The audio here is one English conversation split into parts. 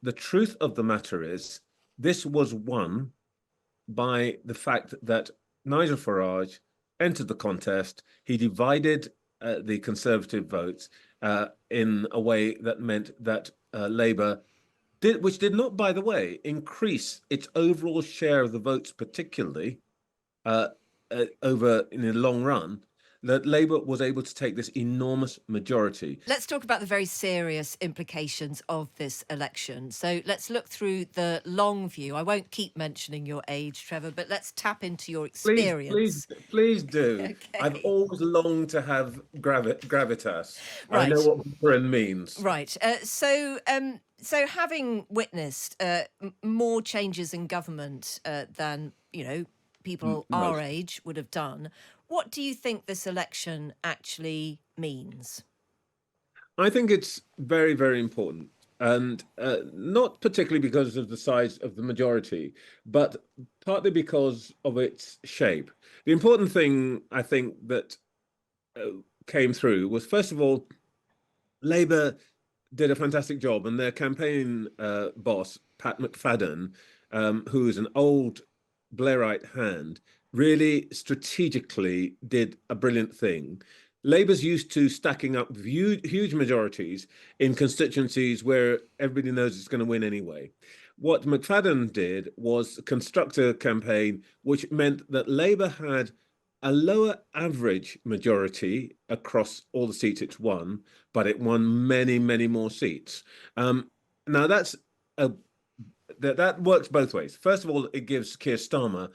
the truth of the matter is, this was won by the fact that Nigel Farage entered the contest. He divided the Conservative votes in a way that meant that Labour did, which did not, by the way, increase its overall share of the votes, particularly uh, over in the long run, that Labour was able to take this enormous majority. Let's talk about the very serious implications of this election. So let's look through the long view. I won't keep mentioning your age, Trevor, but let's tap into your Please, experience. please do. I've Okay. always longed to have gravitas. I know Right. what Britain means. Right. So having witnessed more changes in government than, people our Most. age would have done, what do you think this election actually means? I think it's very, very important. And not particularly because of the size of the majority, but partly because of its shape. The important thing I think that uh, came through was, first of all, Labour did a fantastic job, and their campaign boss, Pat McFadden, who is an old Blairite hand, really strategically did a brilliant thing. Labour's used to stacking up huge majorities in constituencies where everybody knows it's going to win anyway. What McFadden did was construct a campaign which meant that Labour had a lower average majority across all the seats it's won, but it won many, many more seats. Now a that works both ways. First of all, it gives Keir Starmer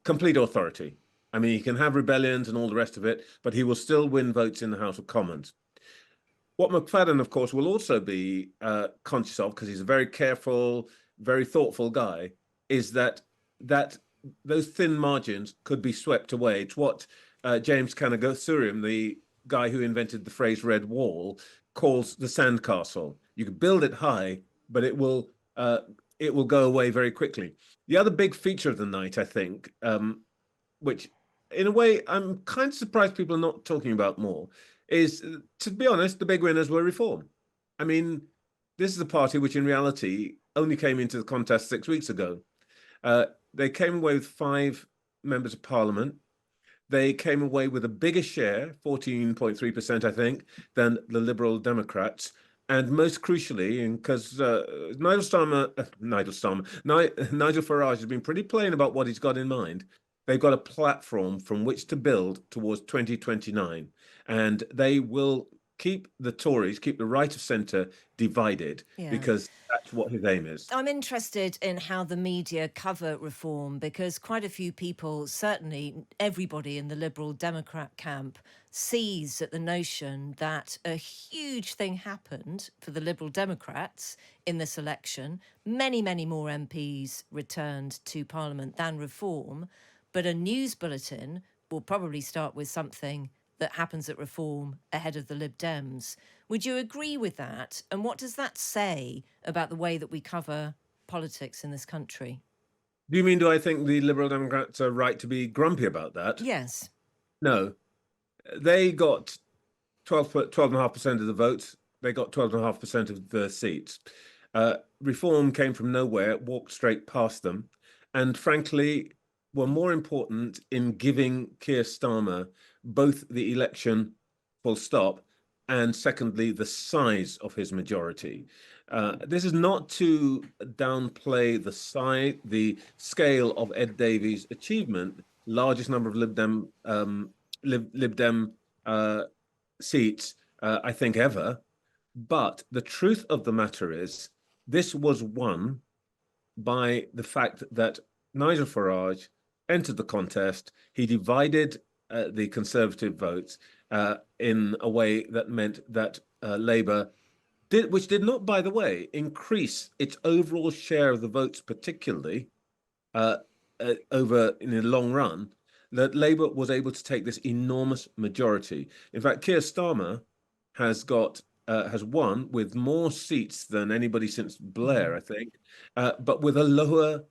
complete authority. I mean, he can have rebellions and all the rest of it, but he will still win votes in the House of Commons. What McFadden, of course, will also be conscious of, because he's a very careful, very thoughtful guy, is that those thin margins could be swept away. It's what James Kanagothurium, the guy who invented the phrase "red wall," calls the sandcastle. You can build it high, but it will go away very quickly. The other big feature of the night, I think, which in a way I'm kind of surprised people are not talking about more, is, to be honest, the big winners were Reform. I mean, this is a party which in reality only came into the contest 6 weeks ago. They came away with 5 members of parliament. They came away with a bigger share, 14.3%, I think, than the Liberal Democrats. And most crucially, because Nigel Farage has been pretty plain about what he's got in mind. They've got a platform from which to build towards 2029, and they will keep the Tories, keep the right of centre divided, Yeah. because that's what his aim is. I'm interested in how the media cover reform because quite a few people, certainly everybody in the Liberal Democrat camp, sees at the notion that a huge thing happened for the Liberal Democrats in this election. Many, many more MPs returned to Parliament than Reform, but a news bulletin will probably start with something that happens at Reform ahead of the Lib Dems. Would you agree with that? And what does that say about the way that we cover politics in this country? Do you mean, do I think the Liberal Democrats are right to be grumpy about that? Yes. No. They got 12.5% of the votes. They got 12.5% of the seats. Reform came from nowhere, walked straight past them, and frankly, were more important in giving Keir Starmer both the election, full stop, and secondly, the size of his majority. This is not to downplay the scale of Ed Davey's achievement, largest number of Lib Dem seats, I think, ever. But the truth of the matter is, this was won by the fact that Nigel Farage entered the contest. He divided the Conservative votes in a way that meant that Labour did, which did not, by the way, increase its overall share of the votes, particularly uh, over in the long run, that Labour was able to take this enormous majority. In fact, Keir Starmer has won with more seats than anybody since Blair, I think, but with a lower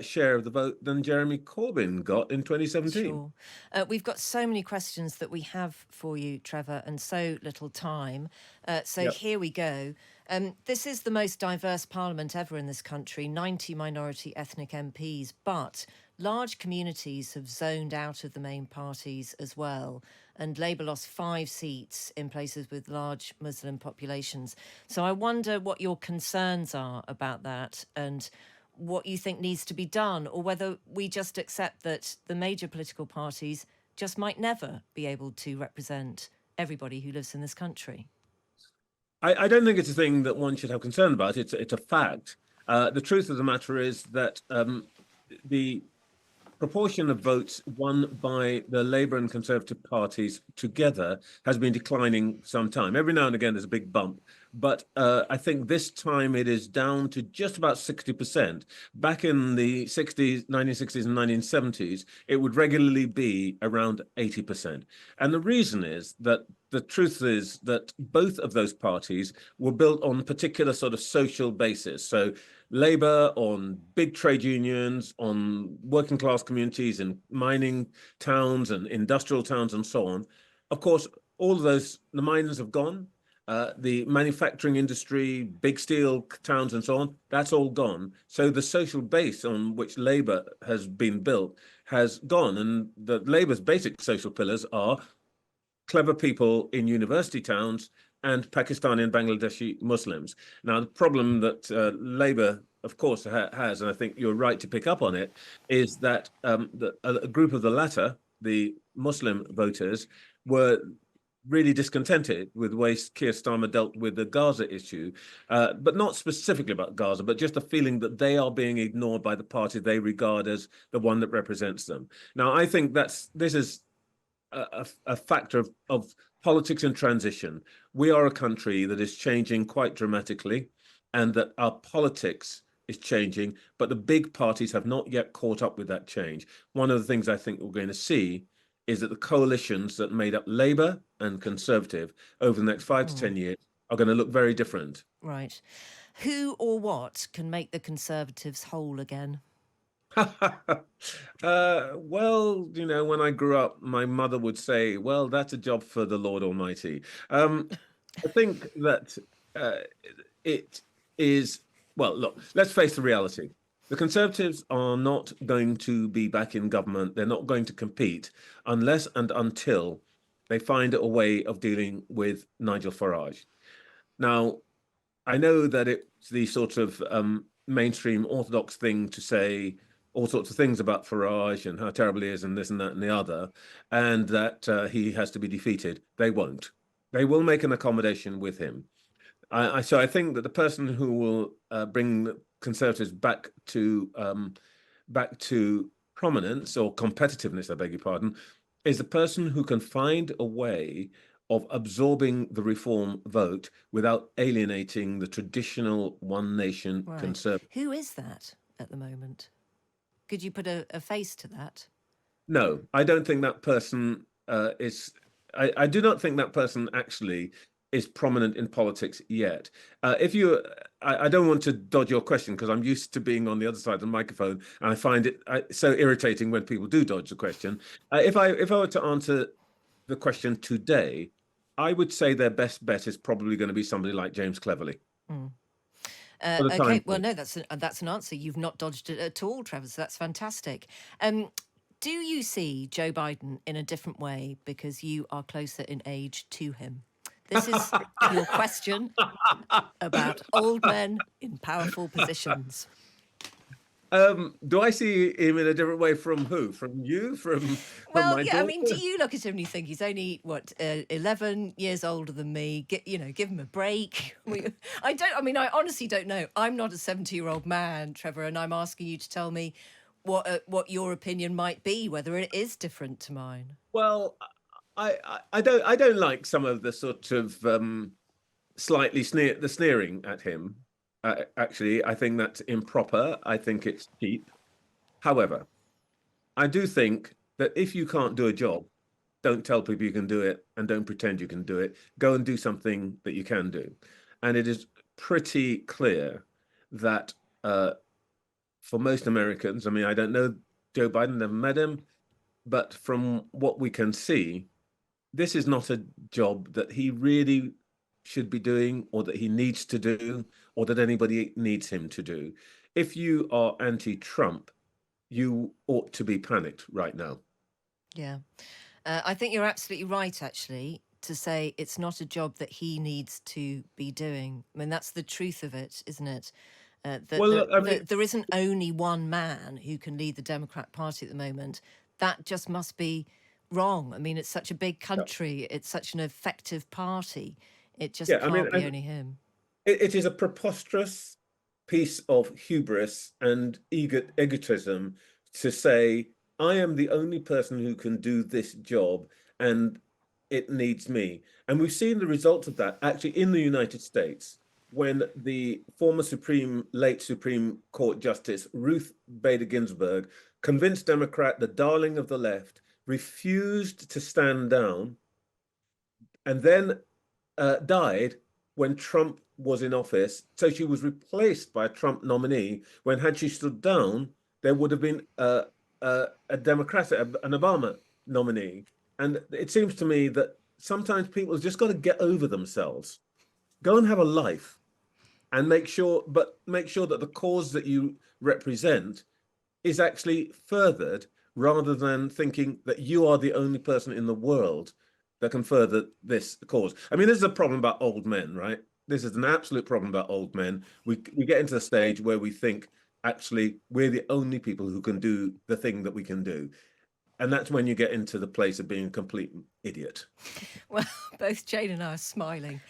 share of the vote than Jeremy Corbyn got in 2017. Sure. We've got so many questions that we have for you, Trevor, and so little time. So Yep. here we go. This is the most diverse parliament ever in this country, 90 minority ethnic MPs, but large communities have zoned out of the main parties as well. And Labour lost 5 seats in places with large Muslim populations. So I wonder what your concerns are about that and what you think needs to be done, or whether we just accept that the major political parties just might never be able to represent everybody who lives in this country. I don't think it's a thing that one should have concern about. It's a fact. The truth of the matter is that the proportion of votes won by the Labour and Conservative parties together has been declining some time. Every now and again, there's a big bump, but I think this time it is down to just about 60%. Back in the 60s, 1960s and 1970s, it would regularly be around 80%. And the reason is that the truth is that both of those parties were built on particular sort of social basis. So Labour on big trade unions, on working class communities in mining towns and industrial towns and so on. Of course, all of those, the miners have gone. The manufacturing industry, big steel towns and so on, that's all gone. So the social base on which Labour has been built has gone. And the Labour's basic social pillars are clever people in university towns and Pakistani and Bangladeshi Muslims. Now, the problem that Labour, of course, has, and I think you're right to pick up on it, is that a group of the latter, the Muslim voters, were really discontented with the way Keir Starmer dealt with the Gaza issue, but not specifically about Gaza, but just a feeling that they are being ignored by the party they regard as the one that represents them. Now, I think this is a factor of politics and transition. We are a country that is changing quite dramatically, and that our politics is changing, but the big parties have not yet caught up with that change. One of the things I think we're going to see is that the coalitions that made up Labour and Conservative over the next 5 to 10 years are going to look very different. Right. Who or what can make the Conservatives whole again? Well, when I grew up, my mother would say, well, that's a job for the Lord Almighty. I think that uh, it is, well, look, let's face the reality. The Conservatives are not going to be back in government. They're not going to compete unless and until they find a way of dealing with Nigel Farage. Now, I know that it's the sort of mainstream orthodox thing to say all sorts of things about Farage and how terrible he is and this and that and the other, and that he has to be defeated. They won't. They will make an accommodation with him. So I think that the person who will bring the Conservatives back to prominence or competitiveness, I beg your pardon, is the person who can find a way of absorbing the reform vote without alienating the traditional one nation Right. conservative. Who is that at the moment? Could you put a face to that? No, I don't think that person is. I do not think that person actually is prominent in politics yet. If you, I don't want to dodge your question because I'm used to being on the other side of the microphone, and I find it so irritating when people do dodge the question. If I were to answer the question today, I would say their best bet is probably going to be somebody like James Cleverly for the time Okay, well, being. no, that's an answer. You've not dodged it at all, Trevor. So that's fantastic. Do you see Joe Biden in a different way because you are closer in age to him? This is your question about old men in powerful positions. Do I see him in a different way from who? From you? From Well, my yeah, I mean, do daughter? you look at him and you think he's only, what, 11 years older than me? Give him a break. I mean, I honestly don't know. I'm not a 70-year-old man, Trevor, and I'm asking you to tell me what your opinion might be, whether it is different to mine. Well, I don't like some of the sort of slightly sneering at him. Actually, I think that's improper. I think it's cheap. However, I do think that if you can't do a job, don't tell people you can do it and don't pretend you can do it. Go and do something that you can do. And it is pretty clear that for most Americans. I mean, I don't know Joe Biden, never met him, but from what we can see, this is not a job that he really should be doing or that he needs to do or that anybody needs him to do. If you are anti-Trump, you ought to be panicked right now. Yeah. I think you're absolutely right, actually, to say it's not a job that he needs to be doing. I mean, that's the truth of it, isn't it? That Well, I mean, there isn't only one man who can lead the Democrat Party at the moment. That just must be wrong. I mean, it's such a big country, it's such an effective party. It just yeah, I mean, can't be only him. it is a preposterous piece of hubris and egotism to say, I am the only person who can do this job and it needs me. And we've seen the result of that actually in the United States when the former late Supreme Court Justice Ruth Bader Ginsburg, convinced Democrat, the darling of the left, refused to stand down and then died when Trump was in office. So she was replaced by a Trump nominee. When had she stood down, there would have been a Democratic, an Obama nominee. And it seems to me that sometimes people have just got to get over themselves, go and have a life, and make sure that the cause that you represent is actually furthered rather than thinking that you are the only person in the world that can further this cause. I mean, this is a problem about old men, right? This is an absolute problem about old men. We get into the stage where we think actually we're the only people who can do the thing that we can do. And that's when you get into the place of being a complete idiot. Well, both Jane and I are smiling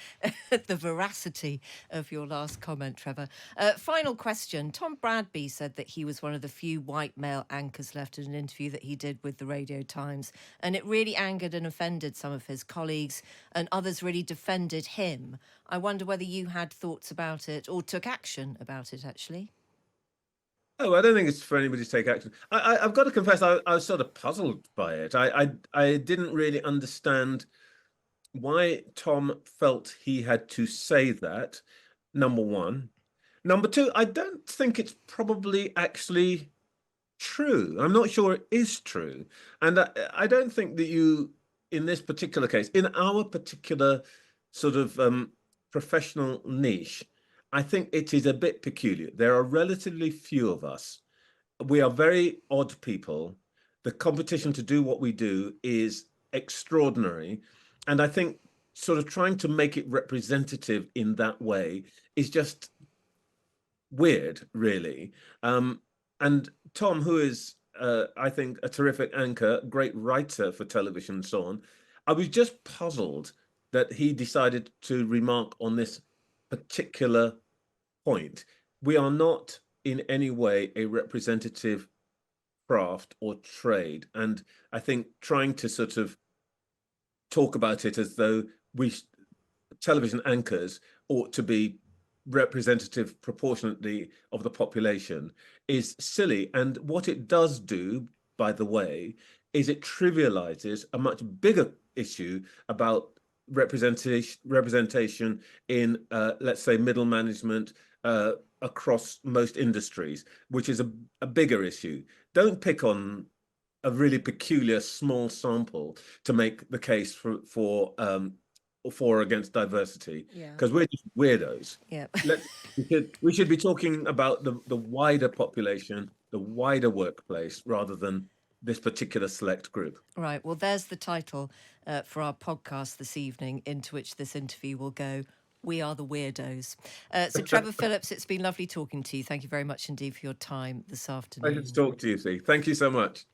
at the veracity of your last comment, Trevor. Final question. Tom Bradby said that he was one of the few white male anchors left in an interview that he did with the Radio Times, and it really angered and offended some of his colleagues, and others really defended him. I wonder whether you had thoughts about it or took action about it, actually. Oh, I don't think it's for anybody to take action. I've got to confess, I was sort of puzzled by it. I didn't really understand why Tom felt he had to say that, number one. Number two, I don't think it's probably actually true. I'm not sure it is true. And I don't think that you, in this particular case, in our particular sort of professional niche, I think it is a bit peculiar. There are relatively few of us. We are very odd people. The competition to do what we do is extraordinary. And I think sort of trying to make it representative in that way is just weird, really. And Tom, who is, I think, a terrific anchor, great writer for television and so on, I was just puzzled that he decided to remark on this particular point. We are not in any way a representative craft or trade. And I think trying to sort of talk about it as though we television anchors ought to be representative proportionately of the population is silly. And what it does do, by the way, is it trivializes a much bigger issue about representation in, let's say, middle management across most industries, which is a bigger issue. Don't pick on a really peculiar small sample to make the case for or against diversity Yeah. because we're just weirdos. Yeah. We should be talking about the wider population, the wider workplace, rather than this particular select group. Right. Well, there's the title for our podcast this evening, into which this interview will go. We are the weirdos. So, Trevor Phillips, it's been lovely talking to you. Thank you very much indeed for your time this Pleasure to afternoon. talk to you, see. Thank you so much.